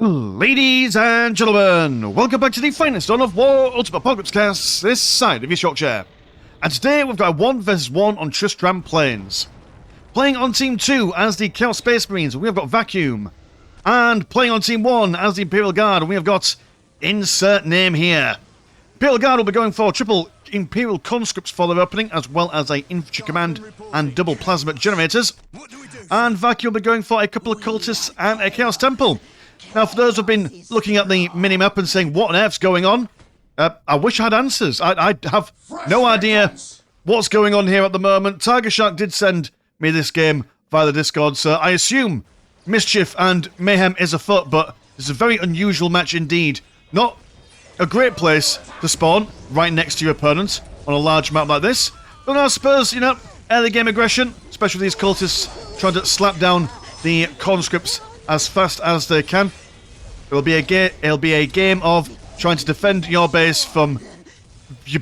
Ladies and gentlemen, welcome back to the finest on of War Ultimate Apocalypse Cast, this side of East Yorkshire. And today we've got a 1 vs 1 on Tristram Plains. Playing on Team 2 as the Chaos Space Marines, we have got Vacuum. And playing on Team 1 as the Imperial Guard, we have got insert name here. Imperial Guard will be going for triple Imperial Conscripts for their opening, as well as a Infantry Command and double Plasma Generators. And Vacuum will be going for a couple of Cultists and a Chaos Temple. Now, for those who've been looking at the minimap and saying, what on earth's going on? I wish I had answers. I have no idea what's going on here at the moment. Tiger Shark did send me this game via the Discord, so I assume mischief and mayhem is afoot, but it's a very unusual match indeed. Not a great place to spawn, right next to your opponent on a large map like this. But I suppose, you know, early game aggression, especially with these cultists trying to slap down the conscripts as fast as they can. It'll be a game of trying to defend your base from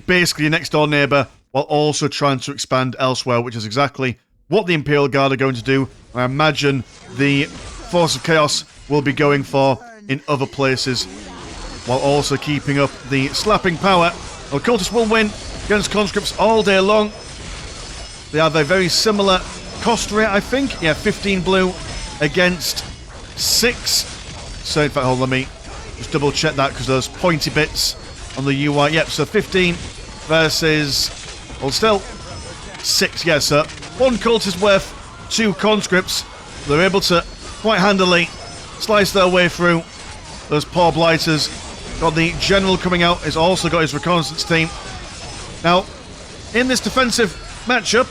basically your next door neighbour, while also trying to expand elsewhere, which is exactly what the Imperial Guard are going to do. I imagine the Force of Chaos will be going for in other places, while also keeping up the slapping power. Well, cultists will win against conscripts all day long. They have a very similar cost rate, I think. Yeah, 15 blue against 6. So, in fact, hold on, let me just double check that because there's pointy bits on the UI. Yep, so 15 versus, well, still 6, yes, sir. 1 cultist worth 2 conscripts. They're able to quite handily slice their way through those poor blighters. Got the general coming out. He's also got his reconnaissance team. Now, in this defensive matchup,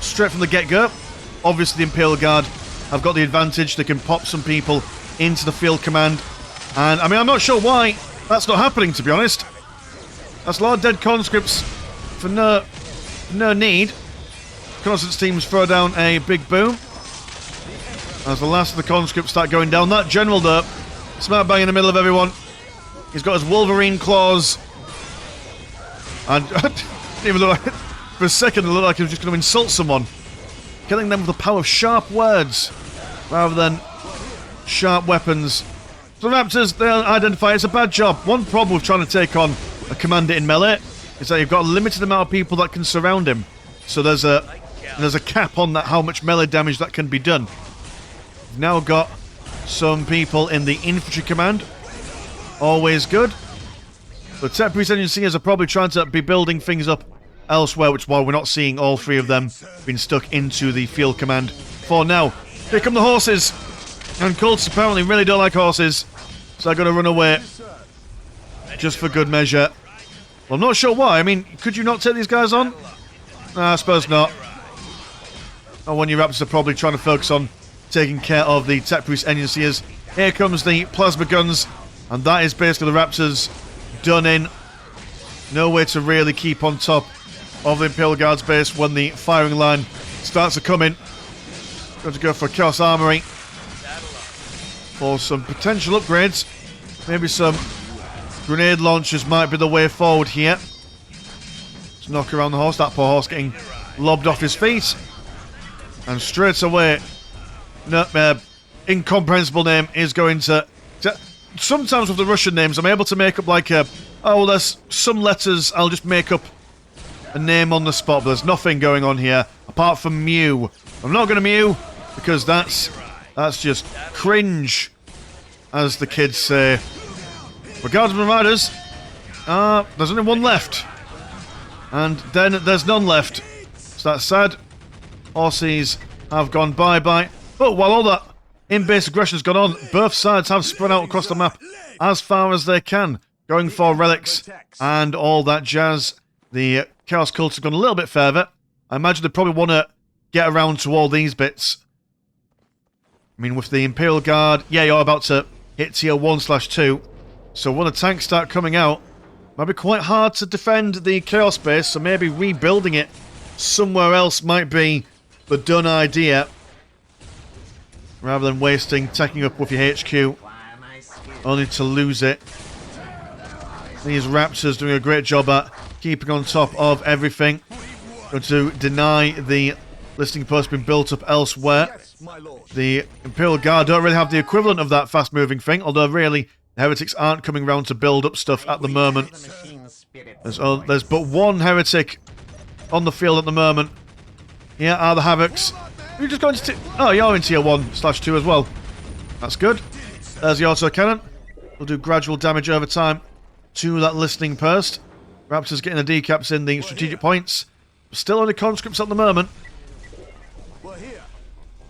straight from the get-go, obviously the Imperial Guard have got the advantage. They can pop some people into the field command. And, I mean, I'm not sure why that's not happening, to be honest. That's a lot of dead conscripts for no need. Reconnaissance teams throw down a big boom as the last of the conscripts start going down. That general, though, smack bang in the middle of everyone. He's got his Wolverine claws. And even though for a second it looked like he was just going to insult someone. Killing them with the power of sharp words rather than sharp weapons. So Raptors, they identify it's a bad job. One problem with trying to take on a commander in melee is that you've got a limited amount of people that can surround him. So there's a cap on that, how much melee damage that can be done. We've now got some people in the infantry command. Always good. The tech priest engineers are probably trying to be building things up elsewhere, which is why we're not seeing all 3 of them being stuck into the field command for now. Here come the horses. And cultists apparently really don't like horses, so they're going to run away just for good measure. Well, I'm not sure why. I mean, could you not take these guys on? I suppose not. Oh, when your Raptors are probably trying to focus on taking care of the tech priest engineers. Here comes the plasma guns, and that is basically the Raptors done in. No way to really keep on top of the Imperial Guard's base when the firing line starts to come in. Going to go for a Chaos Armory for some potential upgrades. Maybe some grenade launchers might be the way forward here. Let's knock around the horse. That poor horse getting lobbed off his feet. And straight away, incomprehensible name is going to... Sometimes with the Russian names, I'm able to make up like a... Oh, well, there's some letters. I'll just make up a name on the spot. But there's nothing going on here apart from Mew. I'm not going to Mew because that's just cringe, as the kids say. Regarding the riders, there's only 1 left. And then there's none left. So that's sad. Horses have gone bye-bye. But while all that in-base aggression's gone on, both sides have spread out across the map as far as they can, going for relics and all that jazz. The Chaos Cults have gone a little bit further. I imagine they probably want to get around to all these bits. I mean, with the Imperial Guard, yeah, you're about to hit tier 1/2. So when the tanks start coming out, it might be quite hard to defend the Chaos base, so maybe rebuilding it somewhere else might be the done idea. Rather than taking up with your HQ, only to lose it. These Raptors doing a great job at keeping on top of everything. Going to deny the listing post being built up elsewhere. my lord. The Imperial Guard don't really have the equivalent of that fast-moving thing, although really, the heretics aren't coming round to build up stuff at the moment. There's but one heretic on the field at the moment. Here are the Havocs. You're just going to... Oh, you're in tier 1/2 as well. That's good. There's the autocannon. We'll do gradual damage over time to that listening post. Raptors getting the decaps in the strategic points. Still only conscripts at the moment.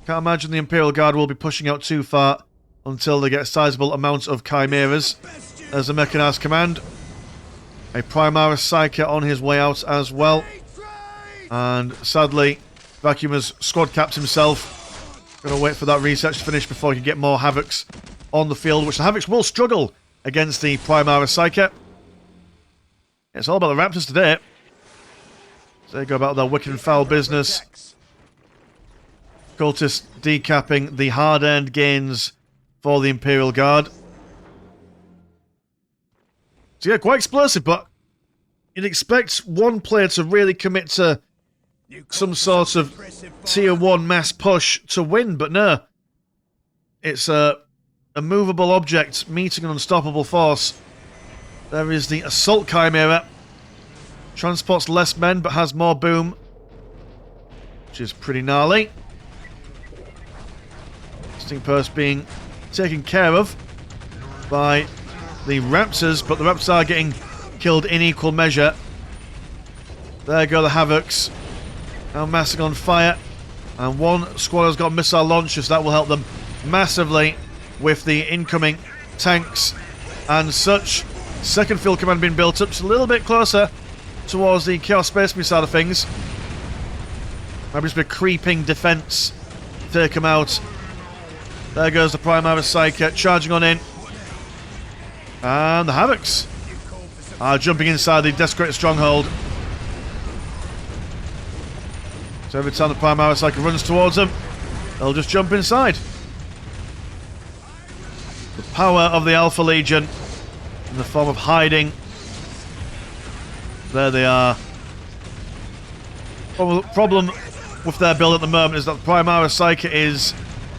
Can't imagine the Imperial Guard will be pushing out too far until they get a sizable amount of chimeras. There's a mechanized command. A Primaris Psyker on his way out as well. And sadly, Vacuum has squad capped himself. Gonna wait for that research to finish before he can get more Havocs on the field, which the Havocs will struggle against the Primaris Psyker. It's all about the Raptors today. So they go about their wicked and foul business. Cultists decapping the hard-earned gains for the Imperial Guard. So yeah, quite explosive, but you'd expect one player to really commit to some sort of tier 1 mass push to win, but no. It's a movable object meeting an unstoppable force. There is the Assault Chimera. Transports less men, but has more boom. Which is pretty gnarly. Listening post being taken care of by the Raptors, but the Raptors are getting killed in equal measure. There go the Havocs. Now massing on fire. And one squad has got missile launchers. That will help them massively with the incoming tanks and such. Second field command being built up. Just a little bit closer towards the Chaos Space Marine side of things. Maybe just a creeping defense to take them out. There goes the Primaris Psyker charging on in. And the Havocs are jumping inside the desecrated stronghold. So every time the Primaris Psyker runs towards them, they'll just jump inside. The power of the Alpha Legion in the form of hiding. There they are. Problem with their build at the moment is that the Primaris Psyker is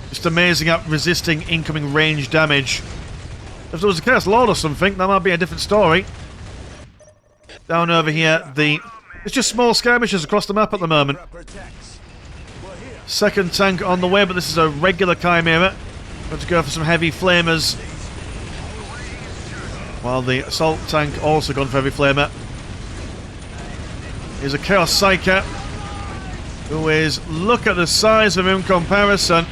just amazing at resisting incoming range damage. If there was a Chaos Lord or something, that might be a different story. Down over here, it's just small skirmishes across the map at the moment. Second tank on the way, but this is a regular Chimera. Going to go for some heavy flamers. While the assault tank also gone for heavy flamer. Here's a Chaos Psyker, who is, look at the size of him in comparison.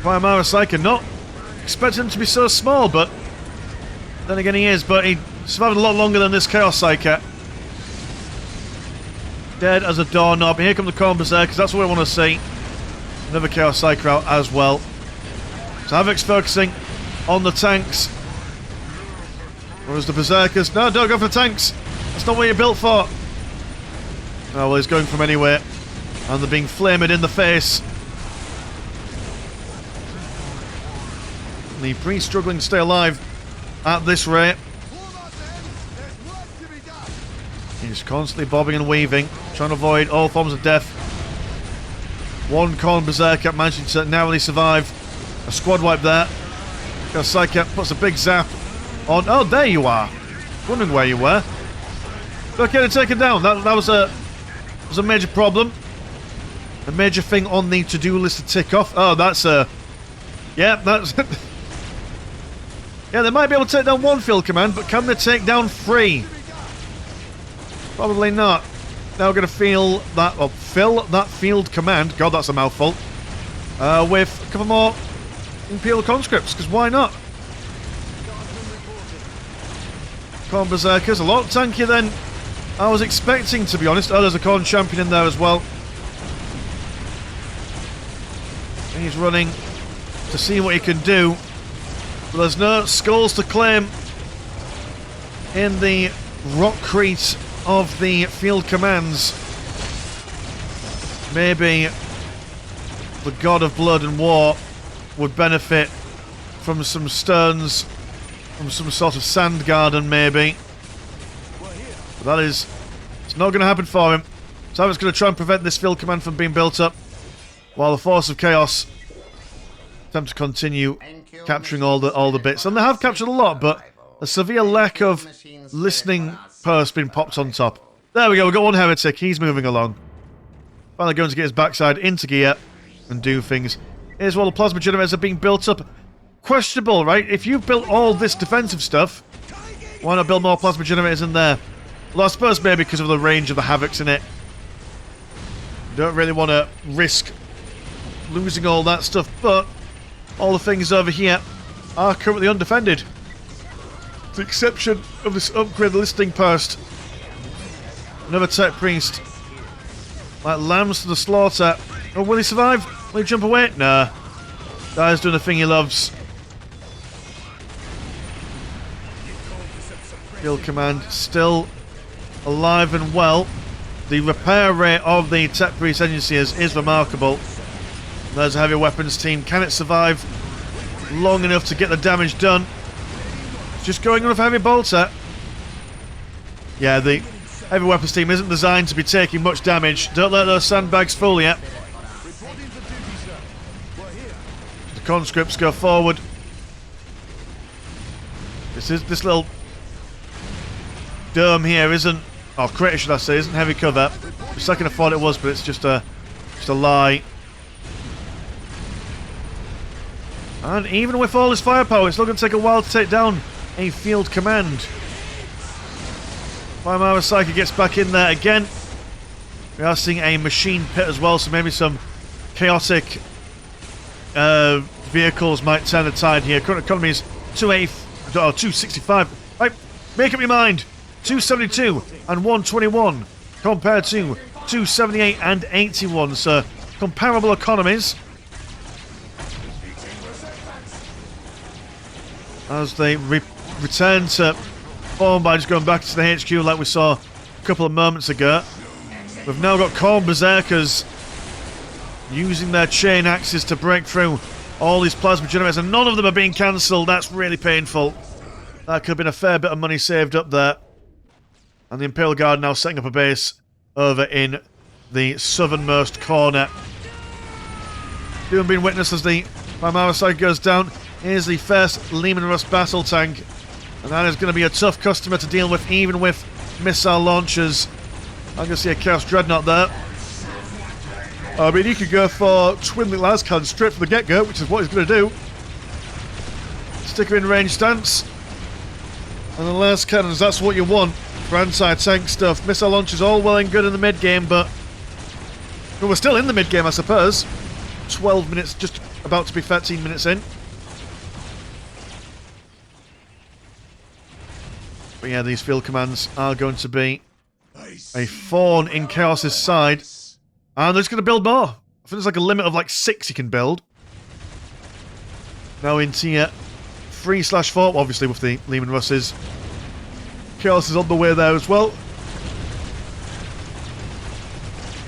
Primaris Psyker, not expecting him to be so small, but then again he is, but he survived a lot longer than this Chaos Psyker. Dead as a doorknob. Here come the Corn Berserkers, that's what we want to see. Another Chaos Psyker out as well. So Havoc's focusing on the tanks. Whereas the Berserkers, no, don't go for the tanks. That's not what you're built for. Oh, well, he's going from anywhere. And they're being flamed in the face. The priest struggling to stay alive at this rate. He's constantly bobbing and weaving, trying to avoid all forms of death. One Corn Berserker managing to narrowly survive a squad wipe there. Psyker puts a big zap on. Oh, there you are. Wondering where you were. Okay, to take it down. That was a major problem. A major thing on the to-do list to tick off. Oh, that's a... Yeah, that's... Yeah, they might be able to take down one field command, but can they take down 3? Probably not. Now we're going to fill that field command. God, that's a mouthful. With a couple more Imperial conscripts, because why not? Corn Berserkers, a lot tankier than I was expecting, to be honest. Oh, there's a Corn Champion in there as well. And he's running to see what he can do. But there's no skulls to claim in the rockcrete of the field commands. Maybe the god of blood and war would benefit from some stones, from some sort of sand garden maybe. But it's not going to happen for him. So it's going to try and prevent this field command from being built up. while the Force of Chaos attempt to continue capturing all the bits. And they have captured a lot, but a severe lack of listening post being popped on top. There we go, we've got one heretic, he's moving along. Finally going to get his backside into gear and do things. Here's while the plasma generators are being built up. Questionable, right? If you've built all this defensive stuff, why not build more plasma generators in there? Well, I suppose maybe because of the range of the Havocs in it. Don't really want to risk losing all that stuff, but all the things over here are currently undefended. With the exception of this upgrade listing post. Another tech priest. Like lambs to the slaughter. Oh, will he survive? Will he jump away? Nah. Guy's doing the thing he loves. Field command still alive and well. The repair rate of the tech priest agency is remarkable. There's a heavy weapons team. Can it survive long enough to get the damage done? It's just going on with heavy bolter. Yeah, the heavy weapons team isn't designed to be taking much damage. Don't let those sandbags fool you. The conscripts go forward. This little dome here isn't, or crater should I say, isn't heavy cover. For a second I thought it was, but it's just a lie. And even with all this firepower, it's still going to take a while to take down a field command. Warhammer Psyche gets back in there again. We are seeing a machine pit as well, so maybe some chaotic vehicles might turn the tide here. Current economy is 265. Right, make up your mind. 272 and 121 compared to 278 and 81. So comparable economies. As they return to form by just going back to the HQ like we saw a couple of moments ago. We've now got Khorne Berserkers using their chain axes to break through all these plasma generators, and none of them are being cancelled. That's really painful. That could have been a fair bit of money saved up there. And the Imperial Guard now setting up a base over in the southernmost corner. Doom being witnessed as the Warhammer Psyche goes down. Here's the first Leman Russ battle tank. And that is going to be a tough customer to deal with, even with missile launchers. I'm going to see a Chaos Dreadnought there. I mean, he could go for Twin Lascan straight from the get-go, which is what he's going to do. Stick him in range stance. And the last cannons, that's what you want for anti-tank stuff. Missile launchers all well and good in the mid-game, but well, we're still in the mid-game, I suppose. 12 minutes, just about to be 13 minutes in. But yeah, these field commands are going to be a thorn in Chaos's side. And they're just going to build more. I think there's like a limit of like 6 you can build. Now in tier 3/4, obviously with the Leman Russes. Chaos is on the way there as well.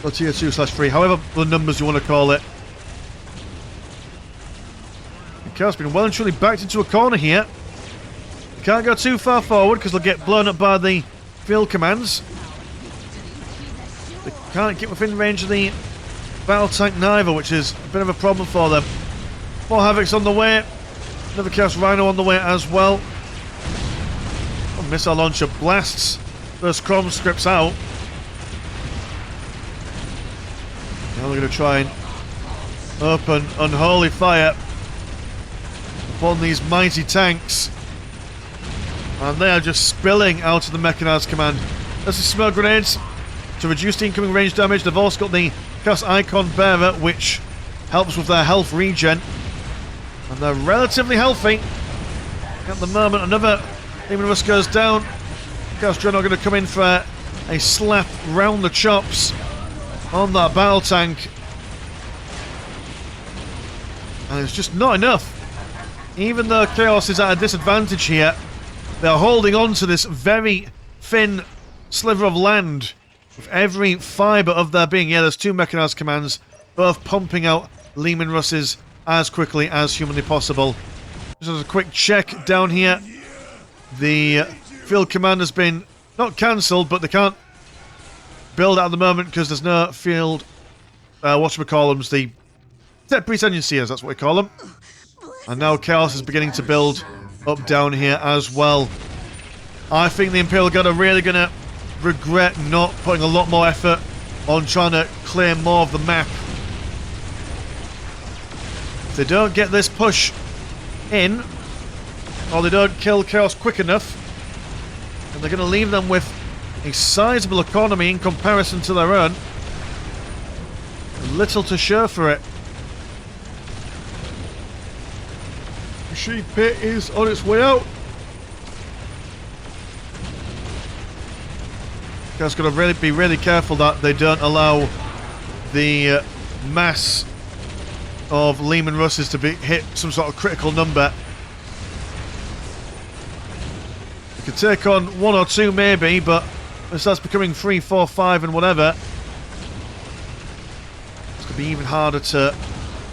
Or tier 2/3, however the numbers you want to call it. And Chaos has been well and truly backed into a corner here. Can't go too far forward because they'll get blown up by the field commands. They can't get within range of the battle tank neither, which is a bit of a problem for them. More Havocs on the way. Another Chaos Rhino on the way as well. Oh, missile launcher blasts those conscripts out. Now they're going to try and open unholy fire upon these mighty tanks. And they are just spilling out of the Mechanized Command. There's the smoke grenades to reduce the incoming range damage. They've also got the Chaos Icon Bearer, which helps with their health regen. And they're relatively healthy at the moment. Another Leman Russ goes down. Chaos Dreadnought going to come in for a slap round the chops on that battle tank. And it's just not enough. Even though Chaos is at a disadvantage here, they're holding on to this very thin sliver of land with every fibre of their being. Yeah, there's 2 Mechanized Commands, both pumping out Leman Russes as quickly as humanly possible. Just as a quick check down here. The field command has been not cancelled, but they can't build at the moment because there's no field, whatchamacallums, the Tech Priest Engine Seers, that's what we call them. And now Chaos is beginning to build up down here as well. I think the Imperial Guard are really going to regret not putting a lot more effort on trying to clear more of the map. If they don't get this push in, or they don't kill Chaos quick enough, and they're going to leave them with a sizable economy in comparison to their own. Little to show for it. Machine Pit is on its way out. Just got to be really careful that they don't allow the mass of Lehman Russes to hit some sort of critical number. You can take on 1 or 2 maybe, but when it starts becoming 3, 4, 5 and whatever, it's going to be even harder to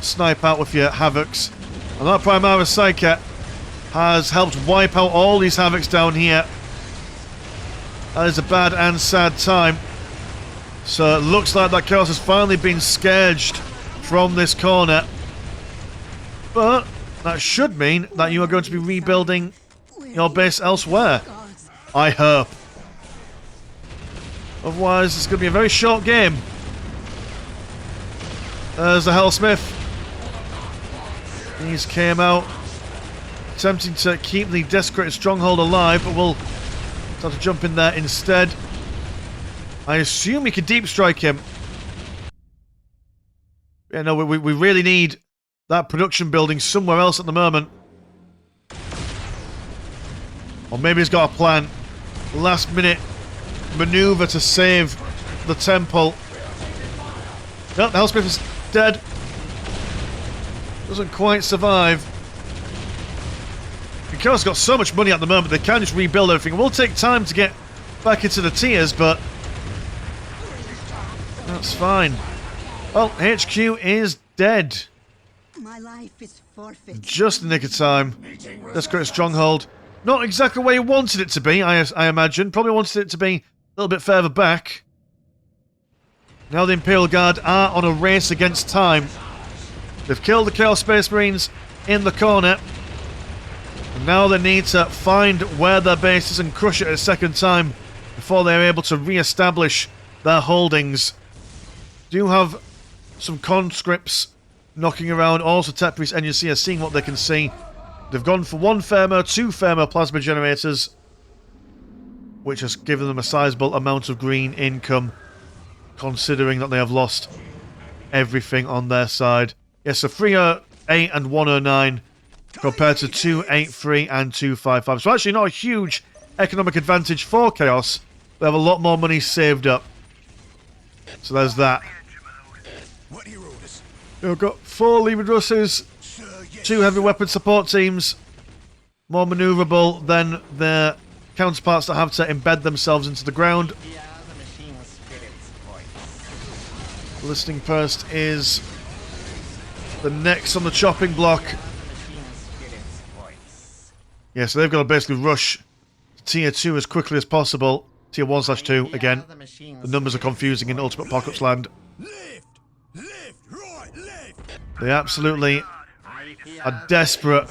snipe out with your Havocs. And that Primaris Psyker has helped wipe out all these Havocs down here. That is a bad and sad time. So it looks like that Chaos has finally been scourged from this corner. But that should mean that you are going to be rebuilding your base elsewhere. I hope. Otherwise, it's going to be a very short game. There's the Hellsmith. These came out attempting to keep the desecrated stronghold alive, but we'll start to jump in there instead. I assume we could deep strike him. Yeah, no, we really need that production building somewhere else at the moment. Or maybe he's got a plan. Last minute maneuver to save the temple. Nope, the Hellsmith is dead. Doesn't quite survive. Because got so much money at the moment, they can just rebuild everything. It will take time to get back into the tiers, but that's fine. Well, HQ is dead. My life is forfeit. Just in the nick of time. Desperate stronghold. Not exactly where you wanted it to be, I imagine. Probably wanted it to be a little bit further back. Now the Imperial Guard are on a race against time. They've killed the Chaos Space Marines in the corner. And now they need to find where their base is and crush it a second time before they're able to re-establish their holdings. Do have some conscripts knocking around. Also, Tech Priest NUC are seeing what they can see. They've gone for 1 Thermo, 2 Thermo plasma generators, which has given them a sizable amount of green income, considering that they have lost everything on their side. Yes, so 308 and 109 compared to 283 and 255. So actually not a huge economic advantage for Chaos. They have a lot more money saved up. So there's that. We've got 4 Lehman Russes, 2 heavy weapon support teams, more manoeuvrable than their counterparts that have to embed themselves into the ground. Listening Post is the next on the chopping block. Yeah, so they've got to basically rush Tier 2 as quickly as possible. Tier 1/2 again. The numbers are confusing in Ultimate Apocalypse Land. They absolutely are desperate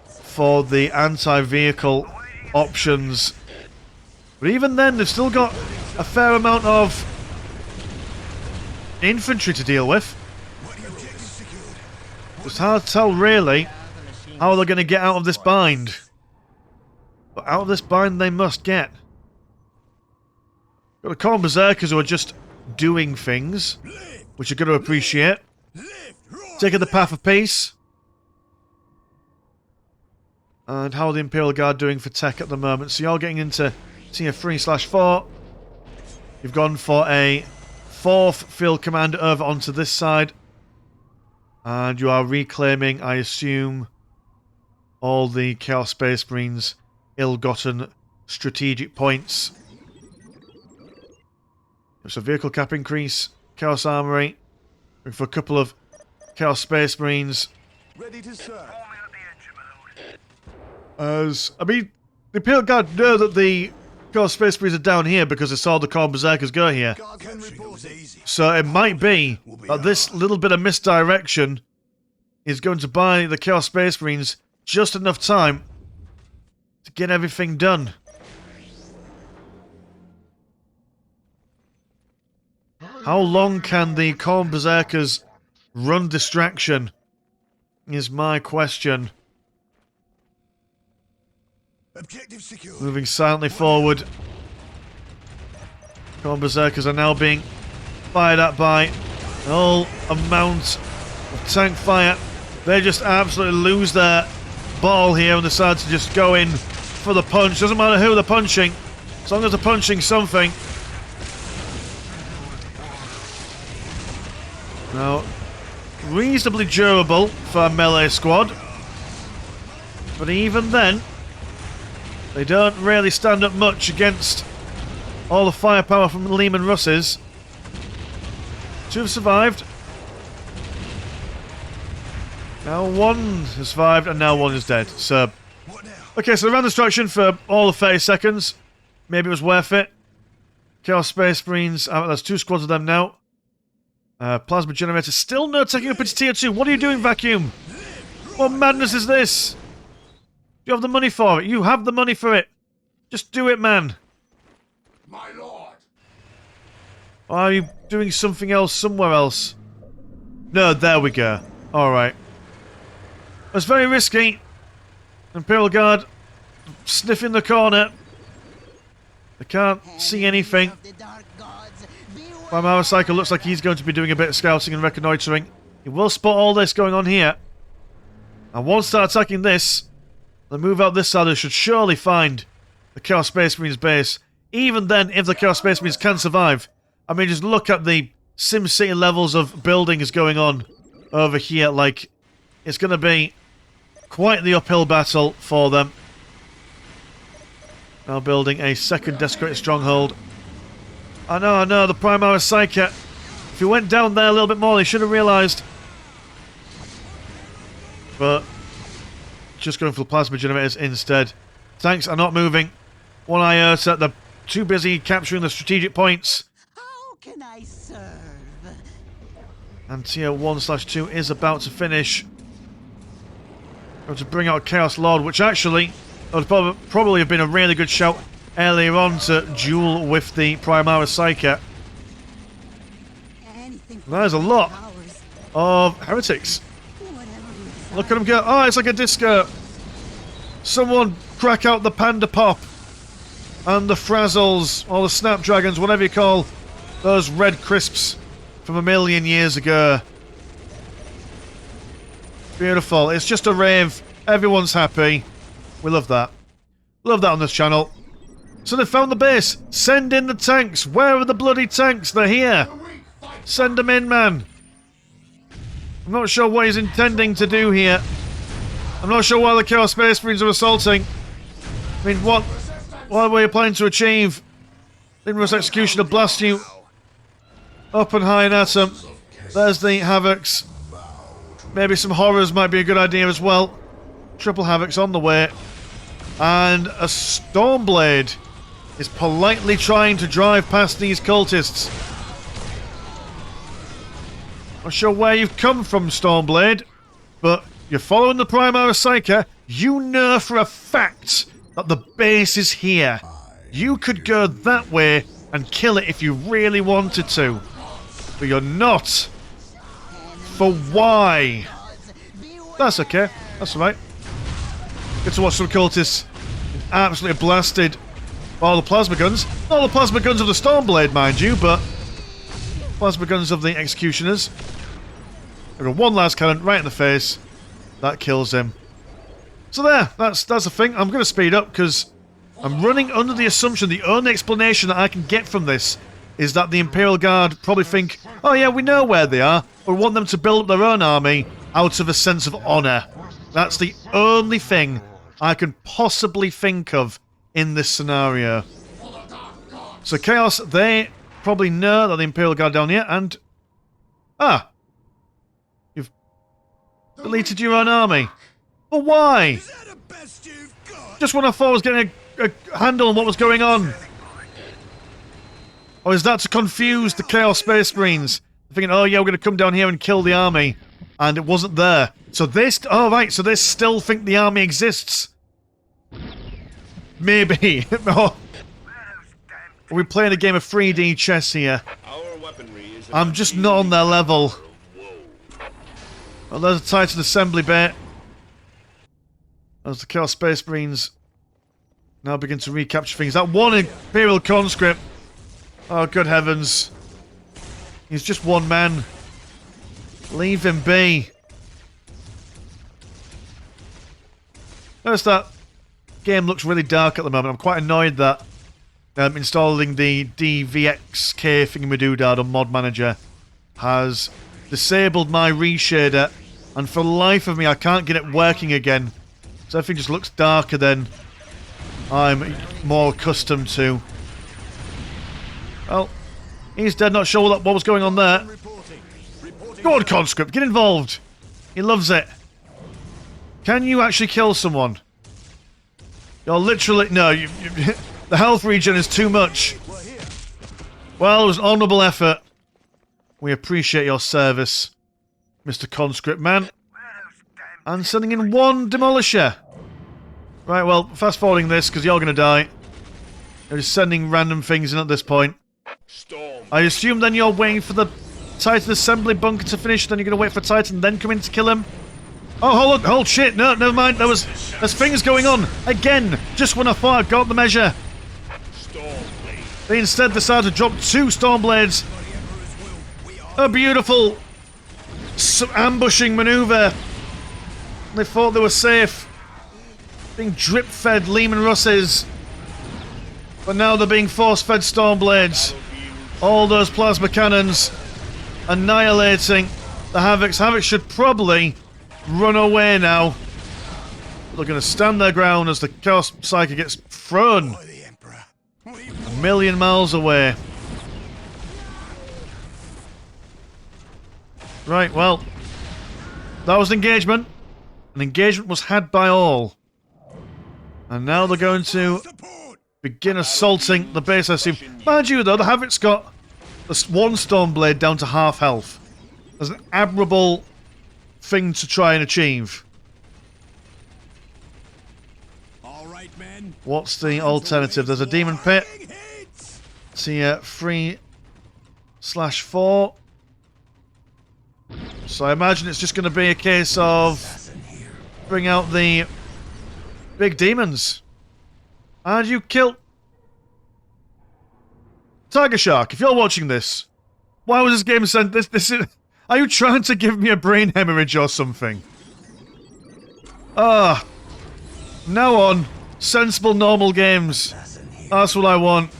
for the anti-vehicle options. But even then, they've still got a fair amount of infantry to deal with. It's hard to tell, really, how they're going to get out of this bind. But out of this bind they must get. Got the Corn Berserkers who are just doing things, which you're going to appreciate. Taking the path of peace. And how are the Imperial Guard doing for tech at the moment? So you're getting into Tier 3/4. You've gone for a 4th field commander over onto this side. And you are reclaiming, I assume, all the Chaos Space Marines' ill-gotten strategic points. There's a vehicle cap increase, Chaos Armory, looking for a couple of Chaos Space Marines. Ready to serve. I mean, the Imperial Guard know that the Chaos Space Marines are down here because they saw the Corn Berserkers go here. So it might be that this little bit of misdirection is going to buy the Chaos Space Marines just enough time to get everything done. How long can the Khorne Berserkers run distraction is my question. Objective secure. Moving silently forward. Khorne Berserkers are now being fired at by all amount of tank fire. They just absolutely lose their ball here and decide to just go in for the punch. Doesn't matter who they're punching, as long as they're punching something. Now, reasonably durable for a melee squad, but even then, they don't really stand up much against all the firepower from the Lehman Russes. Two have survived. Now one has survived, and now one is dead. So, okay, so they ran destruction for all of 30 seconds. Maybe it was worth it. Chaos Space Marines, there's 2 squads of them now. Plasma generator, still no taking up into tier 2. What are you doing, Vacuum? What madness is this? You have the money for it. You have the money for it. Just do it, man. My lord. Or are you doing something else somewhere else? No, there we go. Alright. That's very risky. Imperial Guard sniffing the corner. They can't see anything. Primal Cycle looks like he's going to be doing a bit of scouting and reconnoitering. He will spot all this going on here. And once they start attacking this, they move out this side, they should surely find the Chaos Space Marines base. Even then, if the Chaos Space Marines can survive, I mean, just look at the SimCity levels of buildings going on over here. Like, it's going to be quite the uphill battle for them. Now building a second desecrated stronghold. I know, the Primaris Psyche. If he went down there a little bit more, they should have realised. But just going for the plasma generators instead. Tanks are not moving. One iota, they're too busy capturing the strategic points. How can I serve? And tier 1/2 is about to finish. Going to bring out Chaos Lord, which actually would probably have been a really good shout earlier on to duel with the Primaris Psyche. There's a lot of heretics. Look at them go. Oh, it's like a disco. Someone crack out the Panda Pop and the Frazzles, or the Snapdragons, whatever you call those red crisps from a million years ago. Beautiful. It's just a rave. Everyone's happy. We love that. Love that on this channel. So they found the base. Send in the tanks. Where are the bloody tanks? They're here. Send them in, man. I'm not sure what he's intending to do here. I'm not sure why the Chaos Space Marines are assaulting. I mean, what were you planning to achieve? Limrus Executioner blast you up and high and at him. There's the Havocs. Maybe some horrors might be a good idea as well. Triple Havocs on the way. And a Stormblade is politely trying to drive past these cultists. Not sure where you've come from, Stormblade, but you're following the Primaris Psyche. You know for a fact that the base is here. You could go that way and kill it if you really wanted to. But you're not. For why? That's okay. That's alright. Get to watch some cultists absolutely blasted by all the plasma guns. Not all the plasma guns of the Stormblade, mind you, but plasma guns of the Executioners. I've got one last cannon right in the face. That kills him. So there, that's the thing. I'm going to speed up because I'm running under the assumption the only explanation that I can get from this is that the Imperial Guard probably think, oh yeah, we know where they are, but we want them to build up their own army out of a sense of honour. That's the only thing I can possibly think of in this scenario. So Chaos, they probably know that the Imperial Guard down here, and you've deleted your own army. But why? Just when I thought I was getting a handle on what was going on. Or is that to confuse the Chaos Space Marines? They're thinking, oh yeah, we're going to come down here and kill the army. and it wasn't there. So oh right, so they still think the army exists. Maybe. Are we playing a game of 3D chess here? I'm just not on their level. Well, there's a Titan assembly bay. As the Chaos Space Marines now begin to recapture things. That one Imperial conscript. Oh, good heavens. He's just one man. Leave him be. Notice that game looks really dark at the moment. I'm quite annoyed that installing the DVXK thingamadoodad on Mod Manager has disabled my reshader, and for the life of me I can't get it working again. So everything just looks darker than I'm more accustomed to. Well, he's dead, not sure what was going on there. Go on, conscript, get involved. He loves it. Can you actually kill someone? You're literally... No, the health regen is too much. Well, it was an honourable effort. We appreciate your service, Mr. Conscript Man. And sending in one demolisher. Right, well, fast forwarding this, because you're going to die. You're just sending random things in at this point. I assume then you're waiting for the Titan assembly bunker to finish, then you're going to wait for Titan, then come in to kill him? Oh, hold on, hold shit, no, never mind, there's things going on, again, just when I thought I got the measure. They instead decided to drop 2 Stormblades. A beautiful ambushing maneuver. They thought they were safe. Being drip-fed Lehman Russes. But now they're being force-fed Stormblades. All those plasma cannons annihilating the Havocs. Havocs should probably run away now. They're going to stand their ground as the Chaos Psyker gets thrown a million miles away. Right, well, that was engagement. An engagement was had by all. And now they're going to begin assaulting the base, I assume. Mind you, though, the Havoc's got one Stormblade down to half health. That's an admirable thing to try and achieve. What's the alternative? There's a Demon Pit. See, 3/4. So I imagine it's just going to be a case of bring out the big demons. And you kill Tiger Shark. If you're watching this, why was this game sent? Are you trying to give me a brain hemorrhage or something? Ah, now on sensible, normal games. That's what I want.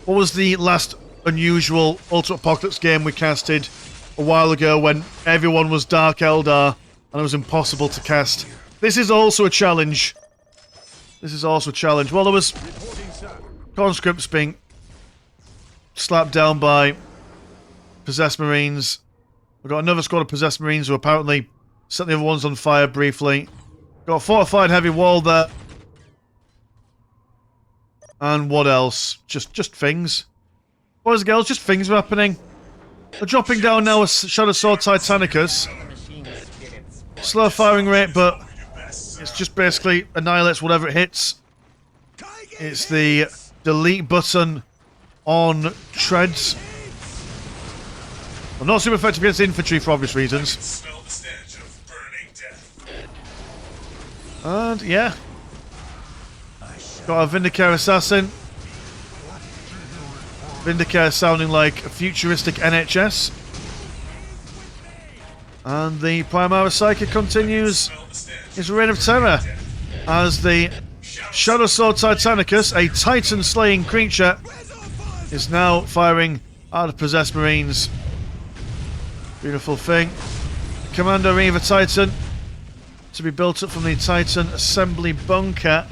What was the last unusual Ultimate Apocalypse game we casted a while ago when everyone was Dark Eldar and it was impossible to cast? This is also a challenge. This is also a challenge. Well, there was conscripts being slapped down by possessed Marines. We've got another squad of possessed Marines who apparently set the other ones on fire briefly. Got a fortified heavy wall there. And what else? Just things. Boys and girls, just things are happening. They're dropping down now a Shadow Sword Titanicus. Slow firing rate, but it's just basically annihilates whatever it hits. It's the delete button on treads. I'm not super effective against infantry for obvious reasons. And yeah. Got a Vindicare Assassin. Vindicare sounding like a futuristic NHS. And the Primara Psychic continues his reign of terror as the Shadow Sword Titanicus, a Titan-slaying creature, is now firing out of possessed Marines. Beautiful thing. Commander Reaver Titan to be built up from the Titan assembly bunker.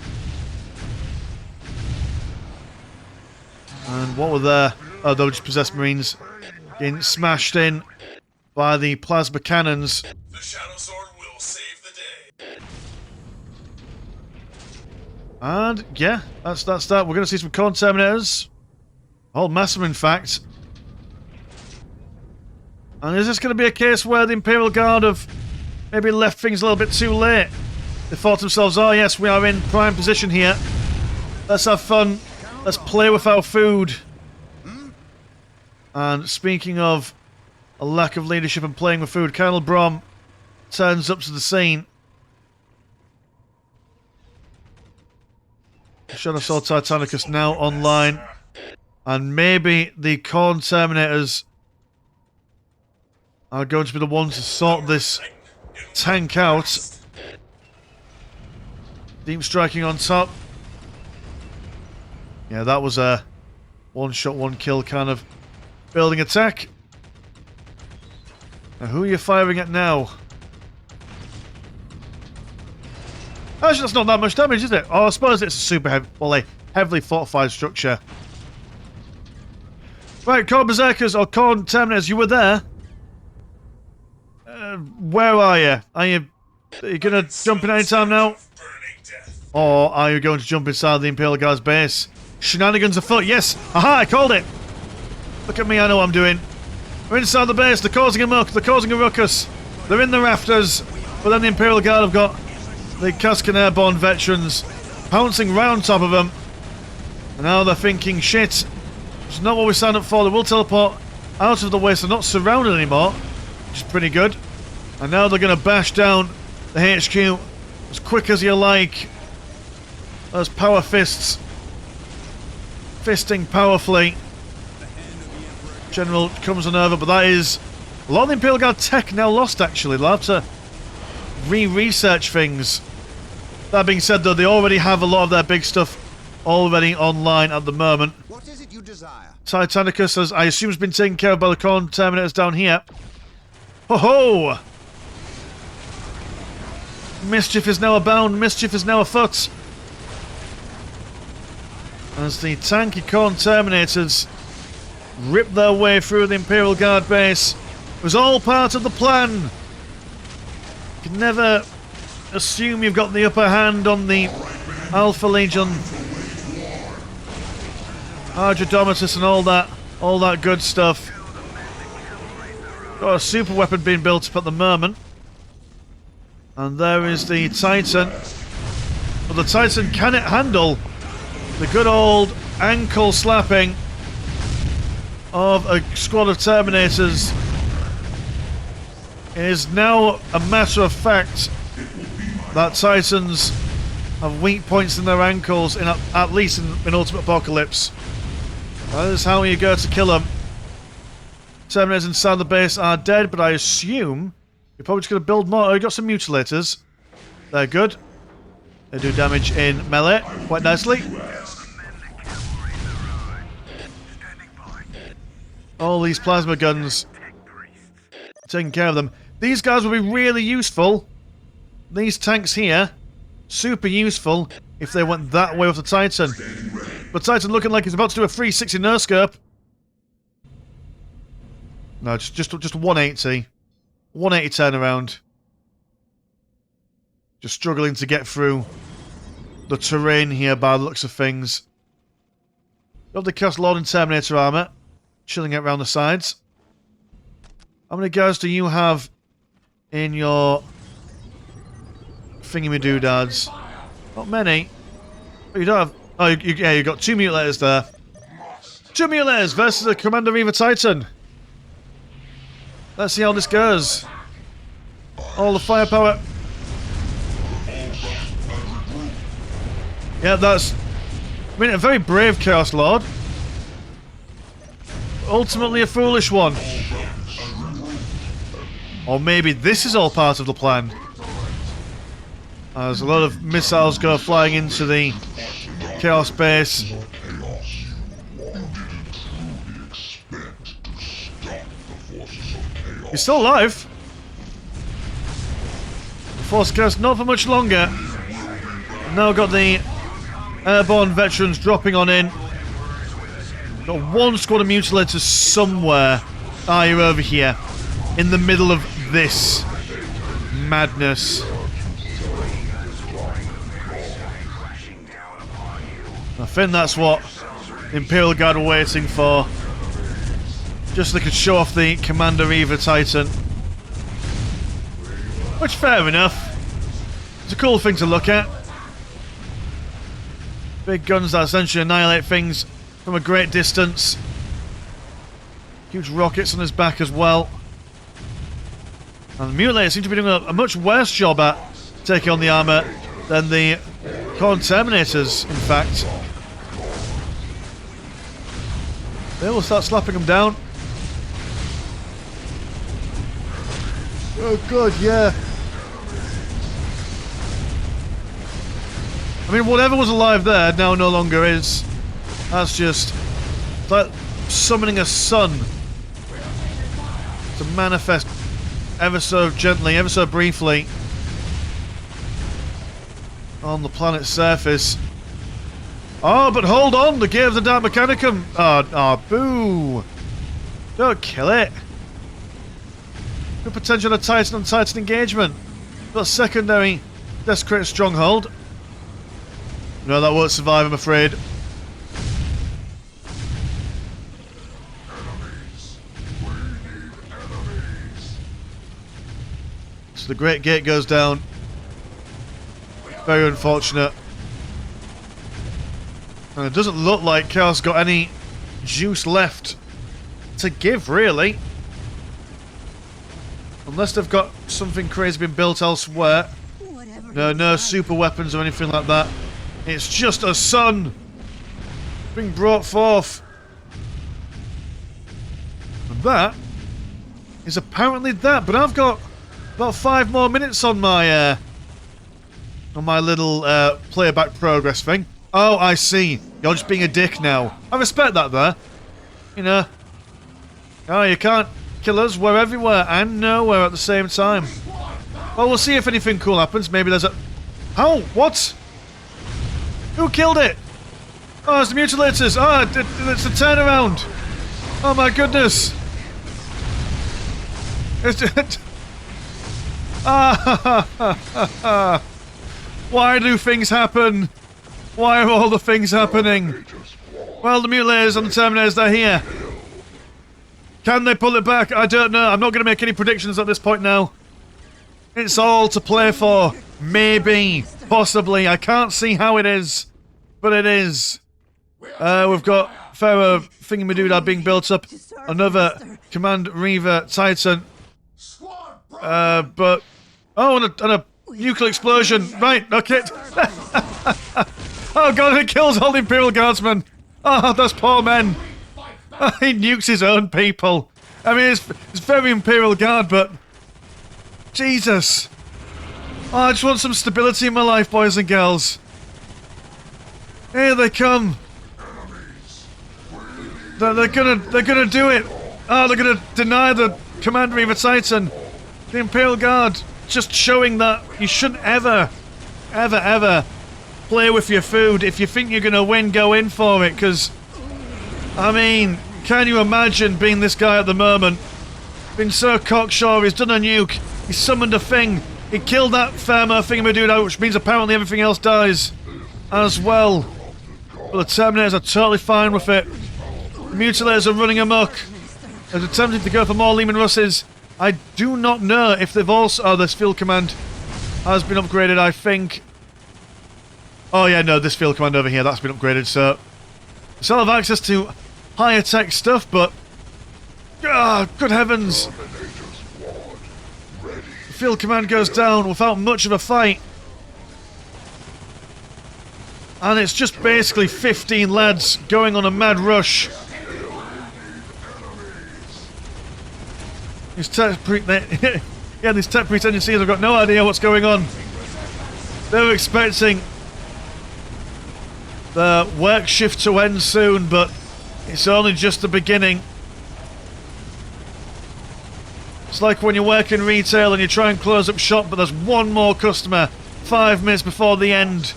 And what were there? Oh, they were just possessed Marines getting smashed in by the plasma cannons. The Shadow Sword will save the day. And yeah, that's that. We're going to see some Corn Terminators. A whole mass of them, in fact. And is this going to be a case where the Imperial Guard have maybe left things a little bit too late? They thought to themselves, oh yes, we are in prime position here. Let's have fun. Let's play with our food. And speaking of a lack of leadership and playing with food, Colonel Brom turns up to the scene. Shadow Sword Titanicus now online. And maybe the Corn Terminators are going to be the ones to sort this tank out. Deep striking on top. Yeah, that was a one shot, one kill kind of building attack. Now, who are you firing at now? Actually, that's not that much damage, is it? Oh, I suppose it's a super heavy, well, a heavily fortified structure. Right, Corn Berserkers or Corn Terminators, you were there. Where are you? Are you going to jump in any time now? Or are you going to jump inside the Imperial Guard's base? Shenanigans afoot, yes! Aha, I called it! Look at me, I know what I'm doing. We're inside the base, they're causing a muck, they're causing a ruckus. They're in the rafters, but then the Imperial Guard have got the Cascan Airborne veterans pouncing right on top of them. And now they're thinking, shit, it's not what we signed up for, they will teleport out of the way, so they're not surrounded anymore, which is pretty good. And now they're going to bash down the HQ as quick as you like. Those power fists. Fisting powerfully. General comes on over, but that is a lot of the Imperial Guard tech now lost, actually. They'll have to re-research things. That being said, though, they already have a lot of their big stuff already online at the moment. What is it you desire? Titanicus, as I assume, has been taken care of by the Corn Terminators down here. Ho-ho! Mischief is now abound, mischief is now afoot. As the tanky Corn Terminators rip their way through the Imperial Guard base. It was all part of the plan. You can never assume you've got the upper hand on the Alpha Legion, Argidomitus and all that good stuff. Got a super weapon being built up at the moment. And there is the Titan. But the Titan, can it handle the good old ankle slapping of a squad of Terminators? It is now a matter of fact that Titans have weak points in their ankles, at least in Ultimate Apocalypse. That is how you go to kill them. Terminators inside the base are dead, but I assume you're probably just going to build more. Oh, you got some mutilators. They're good. They do damage in melee quite nicely. All these plasma guns, taking care of them. These guys will be really useful. These tanks here, super useful if they went that way with the Titan. But Titan looking like he's about to do a 360 no-scope. No, just 180. 180 turnaround. Just struggling to get through the terrain here by the looks of things. Got the Cast Lord in Terminator armor, chilling out around the sides. How many guys do you have in your thingy-me-doodads? Not many. Oh, you don't have... Oh, yeah, you've got 2 mutilators there. 2 mutilators versus a Commander Reaver Titan. Let's see how this goes. All the firepower. Yeah, that's... I mean, a very brave Chaos Lord. Ultimately a foolish one. Or maybe this is all part of the plan. As a lot of missiles go flying into the Chaos base. He's still alive. The Force Chaos not for much longer. Now got the airborne veterans dropping on in. Got one squad of mutilators somewhere. Ah, you're over here. In the middle of this madness. I think that's what the Imperial Guard were waiting for. Just so they could show off the Commander Eva Titan. Which, fair enough. It's a cool thing to look at. Big guns that essentially annihilate things from a great distance. Huge rockets on his back as well. And the Mutilators seem to be doing a much worse job at taking on the armour than the Khorne Terminators, in fact. They will start slapping them down. Oh god, yeah. I mean, whatever was alive there now no longer is. That's just like summoning a sun to manifest ever so gently, ever so briefly on the planet's surface. Oh, but hold on! The Gear of the Dark Mechanicum! Oh, boo! Don't kill it! Good potential of Titan on Titan engagement. Got a secondary Desecrated Stronghold. No, that won't survive, I'm afraid. So the Great Gate goes down. Very unfortunate. And it doesn't look like Chaos got any juice left to give, really. Unless they've got something crazy been built elsewhere. No super weapons or anything like that. It's just a sun being brought forth. And that is apparently that. But I've got about 5 more minutes on my little playback progress thing. Oh, I see. You're just being a dick now. I respect that there. You know. Oh, you can't kill us. We're everywhere and nowhere at the same time. Well, we'll see if anything cool happens. Maybe there's a... Oh, what? Who killed it? Oh, it's the Mutilators. Oh, it's a turnaround. Oh my goodness. It's... Why do things happen? Why are all the things happening? Well, the Mutilators and the Terminators, they're here. Can they pull it back? I don't know. I'm not going to make any predictions at this point now. It's all to play for. Maybe. Possibly. I can't see how it is. But it is. We've got Pharaoh Thingamadoodad being built up. Another Command Reaver Titan. But... Oh, and a nuclear explosion. Right, okay. Oh god, it kills all the Imperial Guardsmen. Oh, those poor men. Oh, he nukes his own people. I mean, it's very Imperial Guard, but... Jesus. Oh, I just want some stability in my life, boys and girls. Here they come. They're gonna do it. Oh, they're gonna deny the Command Reaver Titan. The Imperial Guard. Just showing that you shouldn't ever play with your food. If you think you're gonna win, go in for it, because... I mean, can you imagine being this guy at the moment? Being so cocksure, he's done a nuke, he summoned a thing, he killed that Thermo Thingamadoodad, which means apparently everything else dies as well. But the Terminators are totally fine with it. The Mutilators are running amok. They're attempting to go for more Lehman Russes. I do not know if they've also... Oh, this field command has been upgraded, I think. Oh yeah, no, this field command over here, that's been upgraded, so... We still have access to higher tech stuff, but... Ah, good heavens! The field command goes down without much of a fight. And it's just basically 15 lads going on a mad rush. These tech these tech pretendencies have got no idea what's going on. They were expecting the work shift to end soon, but it's only just the beginning. It's like when you work in retail and you try and close up shop, but there's one more customer 5 minutes before the end.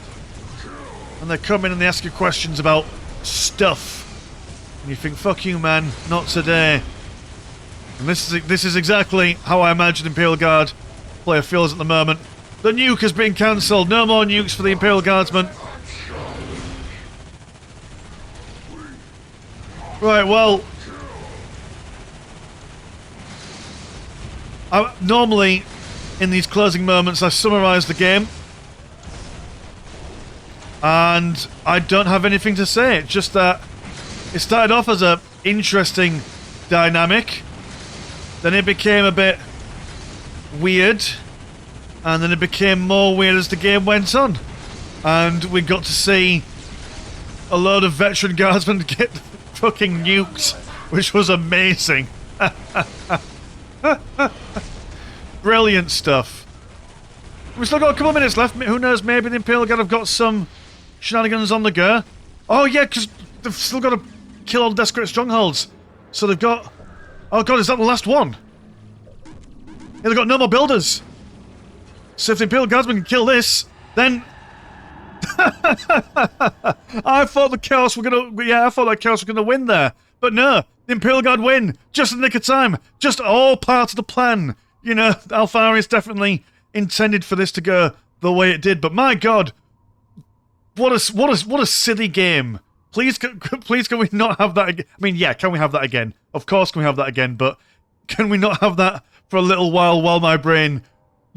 And they come in and they ask you questions about stuff. And you think, fuck you, man, not today. And this is exactly how I imagine Imperial Guard player feels at the moment. The nuke has been cancelled. No more nukes for the Imperial Guardsmen. Right, well... Normally, in these closing moments, I summarise the game. And I don't have anything to say. It's just that it started off as a interesting dynamic. Then it became a bit weird. And then it became more weird as the game went on. And we got to see a load of veteran guardsmen get fucking nuked, which was amazing. Brilliant stuff. We've still got a couple of minutes left. Who knows, maybe the Imperial Guard have got some shenanigans on the go. Oh yeah, because they've still got to kill all the desperate strongholds. So they've got... Oh god, is that the last one? Yeah, they've got no more builders. So if the Imperial Guardsmen can kill this, then... I thought the Chaos were gonna... Yeah, I thought that Chaos were gonna win there. But no, the Imperial Guard win. Just in the nick of time. Just all part of the plan. You know, Alfarius definitely intended for this to go the way it did. But my god... What a silly game. Please can we not have that again? I mean, yeah, can we have that again? Of course can we have that again, but can we not have that for a little while my brain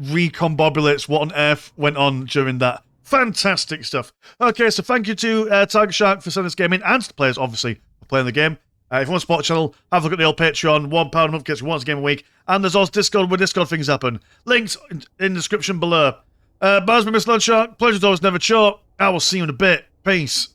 recombobulates what on earth went on during that? Fantastic stuff. Okay, so thank you to Tiger Shark for sending this game in, and to the players, obviously, for playing the game. If you want to support the channel, have a look at the old Patreon. £1 a month gets you once a game a week. And there's also Discord where Discord things happen. Links in the description below. Bars me, Miss Loadshark. Pleasure's always never short. I will see you in a bit. Peace.